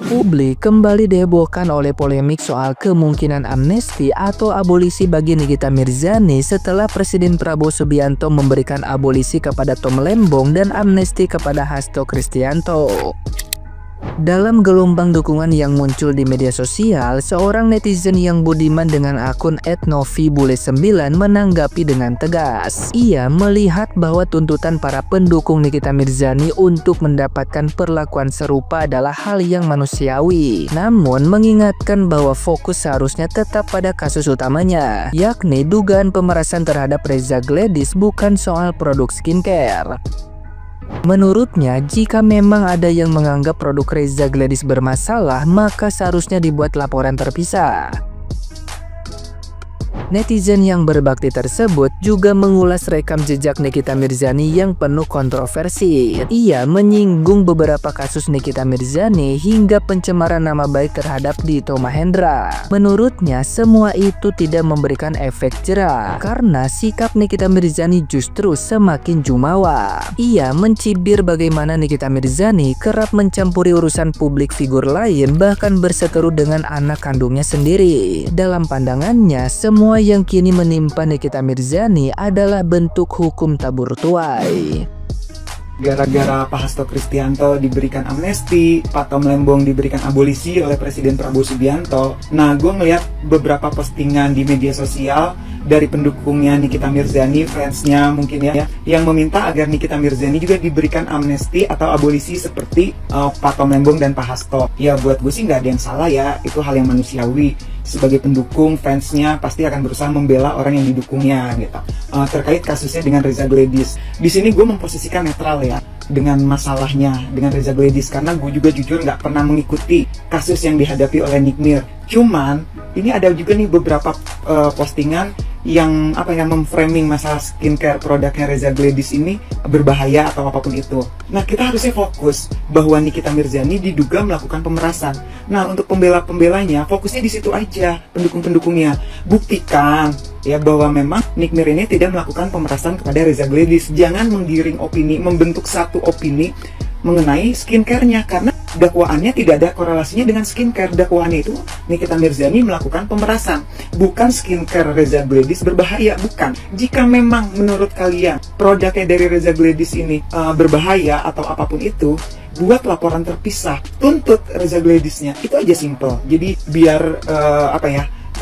Publik kembali dihebohkan oleh polemik soal kemungkinan amnesti atau abolisi bagi Nikita Mirzani setelah Presiden Prabowo Subianto memberikan abolisi kepada Tom Lembong dan amnesti kepada Hasto Kristianto. Dalam gelombang dukungan yang muncul di media sosial, seorang netizen yang budiman dengan akun @novibule9 menanggapi dengan tegas. Ia melihat bahwa tuntutan para pendukung Nikita Mirzani untuk mendapatkan perlakuan serupa adalah hal yang manusiawi, namun mengingatkan bahwa fokus seharusnya tetap pada kasus utamanya, yakni dugaan pemerasan terhadap Reza Gladys, bukan soal produk skincare. Menurutnya, jika memang ada yang menganggap produk Reza Gladys bermasalah, maka seharusnya dibuat laporan terpisah. Netizen yang berbakti tersebut juga mengulas rekam jejak Nikita Mirzani yang penuh kontroversi. Ia menyinggung beberapa kasus Nikita Mirzani hingga pencemaran nama baik terhadap Dito Mahendra. Menurutnya, semua itu tidak memberikan efek jera karena sikap Nikita Mirzani justru semakin jumawa. Ia mencibir bagaimana Nikita Mirzani kerap mencampuri urusan publik figur lain, bahkan berseteru dengan anak kandungnya sendiri. Dalam pandangannya, semua yang kini menimpa Nikita Mirzani adalah bentuk hukum tabur tuai. Gara-gara Pak Hasto Kristianto diberikan amnesti, Pak Tom Lembong diberikan abolisi oleh Presiden Prabowo Subianto. Nah, gue ngeliat beberapa postingan di media sosial dari pendukungnya Nikita Mirzani, fansnya mungkin ya, yang meminta agar Nikita Mirzani juga diberikan amnesti atau abolisi seperti Pak Tom Lembong dan Pak Hasto. Ya, buat gue sih nggak ada yang salah ya, itu hal yang manusiawi. Sebagai pendukung, fansnya pasti akan berusaha membela orang yang didukungnya gitu. Terkait kasusnya dengan Reza Gladys, di sini gue memposisikan netral ya dengan masalahnya dengan Reza Gladys, karena gue juga jujur nggak pernah mengikuti kasus yang dihadapi oleh Nick Mir. Cuman ini ada juga nih beberapa postingan yang memframing masalah skincare produknya Reza Gladys ini berbahaya atau apapun itu. Nah, kita harusnya fokus bahwa Nikita Mirzani diduga melakukan pemerasan. Nah, untuk pembela-pembelanya fokusnya di situ aja, pendukung-pendukungnya. Buktikan ya bahwa memang Nick Mir ini tidak melakukan pemerasan kepada Reza Gladys. Jangan menggiring opini, membentuk satu opini mengenai skincare-nya, karena dakwaannya tidak ada korelasinya dengan skincare. Dakwaannya itu Nikita Mirzani melakukan pemerasan, bukan skincare Reza Gladys berbahaya, bukan. Jika memang menurut kalian produknya dari Reza Gladys ini berbahaya atau apapun itu, buat laporan terpisah, tuntut Reza Gladys-nya, itu aja simple. Jadi biar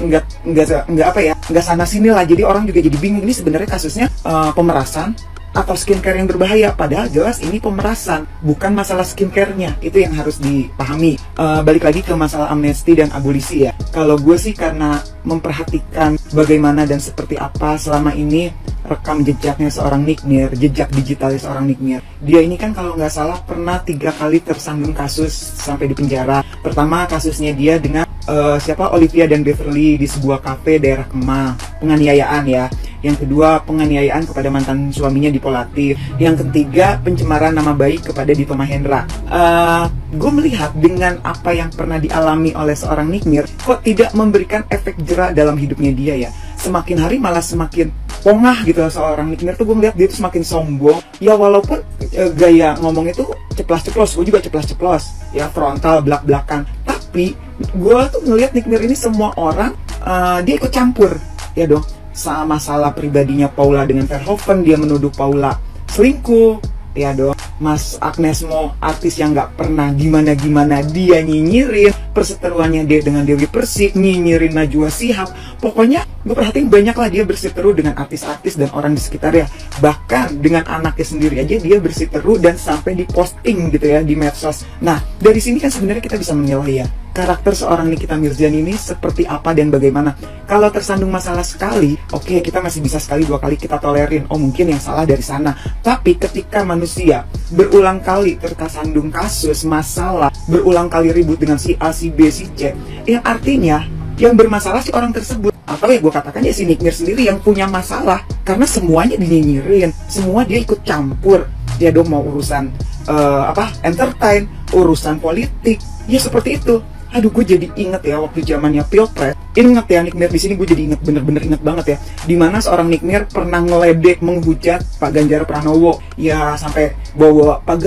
nggak sana sini lah, jadi orang juga jadi bingung ini sebenarnya kasusnya pemerasan atau skincare yang berbahaya, padahal jelas ini pemerasan, bukan masalah skincare-nya. Itu yang harus dipahami. Balik lagi ke masalah amnesti dan abolisi ya. Kalau gue sih karena memperhatikan bagaimana dan seperti apa selama ini rekam jejaknya seorang Nick Mir, jejak digitalnya seorang Nick Mir. Dia ini kan kalau nggak salah pernah 3 kali tersandung kasus sampai di penjara. Pertama kasusnya dia dengan Olivia dan Beverly di sebuah kafe daerah Kemang, penganiayaan ya. Yang kedua, penganiayaan kepada mantan suaminya di Polatif. Yang ketiga, pencemaran nama baik kepada Dito Mahendra. Gue melihat dengan apa yang pernah dialami oleh seorang Nick Mir, kok tidak memberikan efek jera dalam hidupnya dia ya. Semakin hari malah semakin pongah gitu seorang Nick Mir tuh. Gue melihat dia tuh semakin sombong. Ya walaupun gaya ngomong itu ceplas-ceplos, gue juga ceplas-ceplos ya, frontal, belak-belakan. Tapi gue tuh ngelihat Nick Mir ini semua orang dia ikut campur ya dong. Sama masalah pribadinya Paula dengan Verhoeven, dia menuduh Paula selingkuh ya dong. Mas Agnesmo, artis yang nggak pernah gimana-gimana, dia nyinyirin perseteruannya dia dengan Dewi Persik, nyinyirin Najwa Shihab. Pokoknya gue perhatiin banyak lah dia berseteru dengan artis-artis dan orang di sekitarnya. Bahkan dengan anaknya sendiri aja dia berseteru dan sampai diposting gitu ya di medsos. Nah, dari sini kan sebenarnya kita bisa menilai ya karakter seorang Nikita Mirzani ini seperti apa dan bagaimana. Kalau tersandung masalah sekali, oke, kita masih bisa sekali 2 kali kita tolerin. Oh, mungkin yang salah dari sana. Tapi ketika manusia berulang kali tersandung kasus masalah, berulang kali ribut dengan si A, si B, si C, yang artinya yang bermasalah si orang tersebut. Atau ya gue katakan ya si Nick Mir sendiri yang punya masalah, karena semuanya dinyinyirin, semua dia ikut campur. Dia dong mau urusan entertain, urusan politik, ya seperti itu. Aduh, gue jadi inget ya waktu zamannya Pilpres. Ingat ya Nick Mir, di sini gue jadi inget, bener-bener inget banget ya. Dimana seorang Nick Mir pernah ngeledek, menghujat Pak Ganjar Pranowo. Ya sampai bawa Pak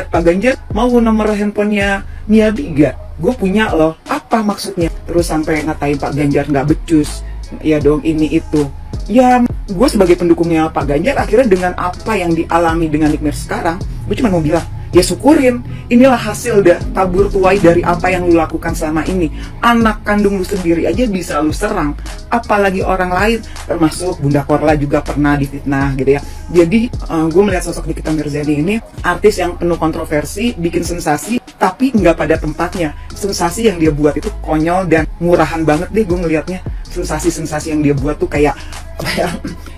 Ganjar mau nomor handphonenya Mia Biga. gue punya loh, apa maksudnya? Terus sampai ngatain Pak Ganjar nggak becus, ya dong ini itu. Ya gue sebagai pendukungnya Pak Ganjar, akhirnya dengan apa yang dialami dengan Nick Mirza sekarang, gue cuma mau bilang, ya syukurin, inilah hasil tabur tuai dari apa yang lu lakukan selama ini. Anak kandung lu sendiri aja bisa lu serang, apalagi orang lain, termasuk Bunda Korla juga pernah difitnah gitu ya. Jadi gue melihat sosok Nikita Mirzani ini artis yang penuh kontroversi, bikin sensasi, tapi nggak pada tempatnya. Sensasi yang dia buat itu konyol dan murahan banget deh gue ngelihatnya. Sensasi-sensasi yang dia buat tuh kayak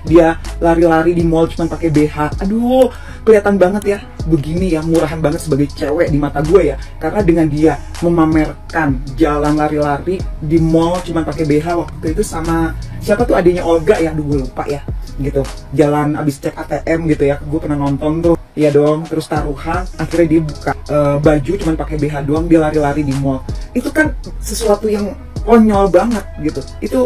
dia lari-lari di mall cuma pakai BH. Aduh, kelihatan banget ya, begini ya, murahan banget sebagai cewek di mata gue ya. Karena dengan dia memamerkan jalan lari-lari di mall cuma pakai BH waktu itu sama siapa tuh, adiknya Olga ya, aduh gue lupa ya, gitu. Jalan abis cek ATM gitu ya, gue pernah nonton tuh. Iya dong, terus taruhan, akhirnya dia buka baju cuma pakai BH doang, dia lari-lari di mall. Itu kan sesuatu yang konyol banget gitu. Itu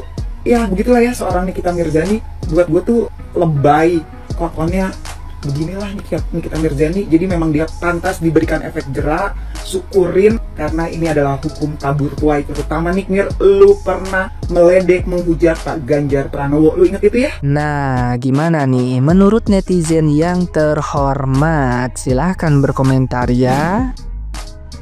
ya begitulah ya seorang Nikita Mirzani. Buat gue tuh lebay, kelakuannya beginilah Nikita Mirzani. Jadi memang dia pantas diberikan efek jerak, syukurin, karena ini adalah hukum tabur tuai. Terutama Nick Mir, lu pernah meledek, menghujat Pak Ganjar Pranowo, lu inget itu ya? Nah, gimana nih menurut netizen yang terhormat? Silahkan berkomentar ya.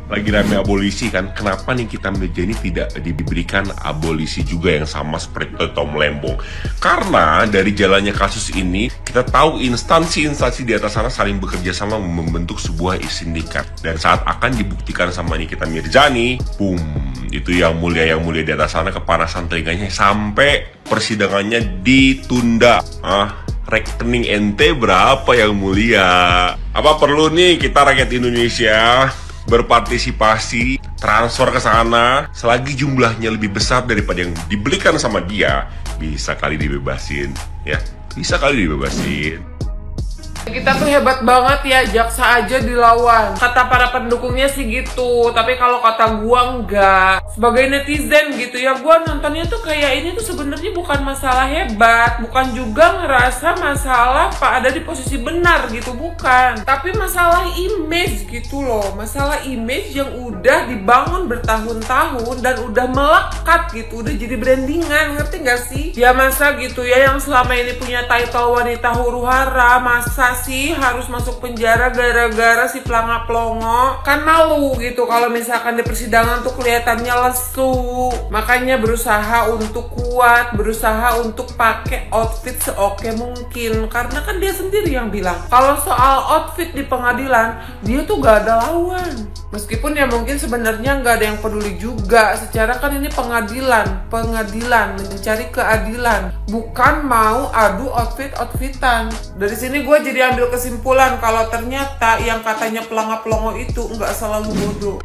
Lagi rame abolisi kan, kenapa Nikita Mirzani tidak diberikan abolisi juga yang sama seperti Tom Lembong? Karena dari jalannya kasus ini, kita tahu instansi-instansi di atas sana saling bekerja sama membentuk sebuah sindikat. Dan saat akan dibuktikan sama Nikita Mirzani, boom, itu yang mulia di atas sana kepanasan telinganya sampai persidangannya ditunda. Rekening ente berapa yang mulia? Apa perlu nih kita rakyat Indonesia berpartisipasi, transfer ke sana, selagi jumlahnya lebih besar daripada yang dibelikan sama dia, bisa kali dibebasin, ya, bisa kali dibebasin. Kita tuh hebat banget ya, jaksa aja dilawan. Kata para pendukungnya sih gitu, tapi kalau kata gua enggak. Sebagai netizen gitu ya, gua nontonnya tuh kayak ini tuh sebenarnya bukan masalah hebat, bukan juga ngerasa masalah Pak ada di posisi benar gitu, bukan. Tapi masalah image gitu loh, masalah image yang udah dibangun bertahun-tahun dan udah melekat gitu, udah jadi brandingan, ngerti gak sih? Ya masa gitu ya, yang selama ini punya title wanita huru-hara, masa sih harus masuk penjara gara-gara si pelanga-pelongo? Kan malu gitu kalau misalkan di persidangan tuh kelihatannya lesu. Makanya berusaha untuk kuat, berusaha untuk pakai outfit seoke mungkin. Karena kan dia sendiri yang bilang kalau soal outfit di pengadilan dia tuh gak ada lawan. Meskipun ya mungkin sebenarnya nggak ada yang peduli juga. Secara kan ini pengadilan mencari keadilan, bukan mau adu outfitan. Dari sini gue jadi ambil kesimpulan kalau ternyata yang katanya pelanga-pelongo itu nggak selalu bodoh.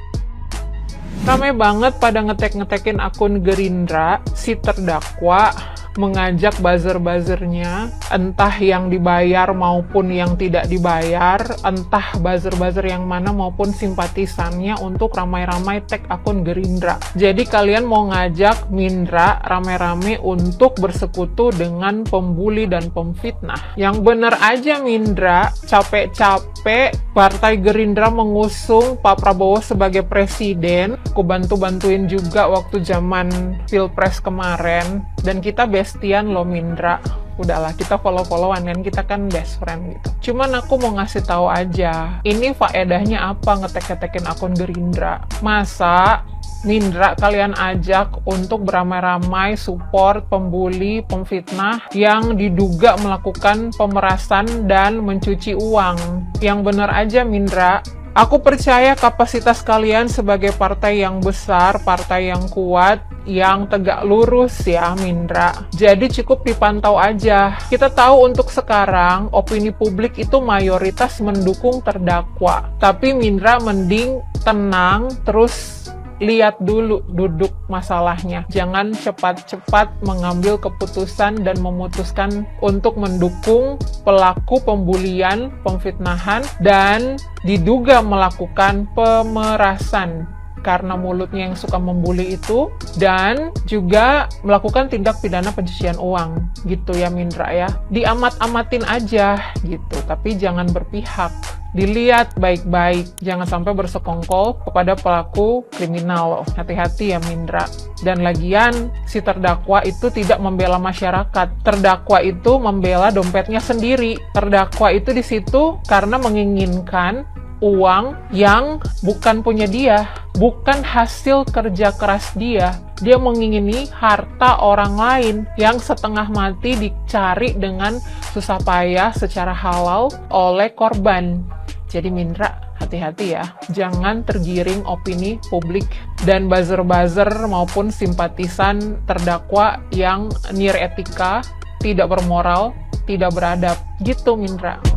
Ramai banget pada ngetek-ngetekin akun Gerindra, si terdakwa mengajak buzzer-buzzernya, entah yang dibayar maupun yang tidak dibayar, entah buzzer-buzzer yang mana maupun simpatisannya untuk ramai-ramai tag akun Gerindra. Jadi kalian mau ngajak Mindra rame-rame untuk bersekutu dengan pembuli dan pemfitnah. Yang bener aja Mindra, capek-capek Partai Gerindra mengusung Pak Prabowo sebagai presiden. Aku bantu-bantuin juga waktu zaman Pilpres kemarin, dan kita bestian loh Mindra. Udahlah, kita follow-followan kan, kita kan best friend gitu. Cuman aku mau ngasih tahu aja, ini faedahnya apa ngetek-ngetekin akun Gerindra? Masa Mindra kalian ajak untuk beramai-ramai support pembuli, pemfitnah yang diduga melakukan pemerasan dan mencuci uang? Yang bener aja Mindra, aku percaya kapasitas kalian sebagai partai yang besar, partai yang kuat, yang tegak lurus ya Mindra. Jadi cukup dipantau aja. Kita tahu untuk sekarang opini publik itu mayoritas mendukung terdakwa. Tapi Mindra mending tenang, terus lihat dulu duduk masalahnya. Jangan cepat-cepat mengambil keputusan dan memutuskan untuk mendukung pelaku pembulian, pemfitnahan, dan diduga melakukan pemerasan karena mulutnya yang suka membuli itu, dan juga melakukan tindak pidana pencucian uang gitu ya Mindra ya. Diamat-amatin aja gitu, tapi jangan berpihak. dilihat baik-baik. Jangan sampai bersekongkol kepada pelaku kriminal loh. Hati-hati ya Mindra. Dan lagian, si terdakwa itu tidak membela masyarakat. Terdakwa itu membela dompetnya sendiri. Terdakwa itu di situ karena menginginkan uang yang bukan punya dia, bukan hasil kerja keras dia. Dia mengingini harta orang lain yang setengah mati dicari dengan susah payah secara halal oleh korban. Jadi Mindra, hati-hati ya. Jangan tergiring opini publik dan buzzer-buzzer maupun simpatisan terdakwa yang nir etika, tidak bermoral, tidak beradab. Gitu Mindra.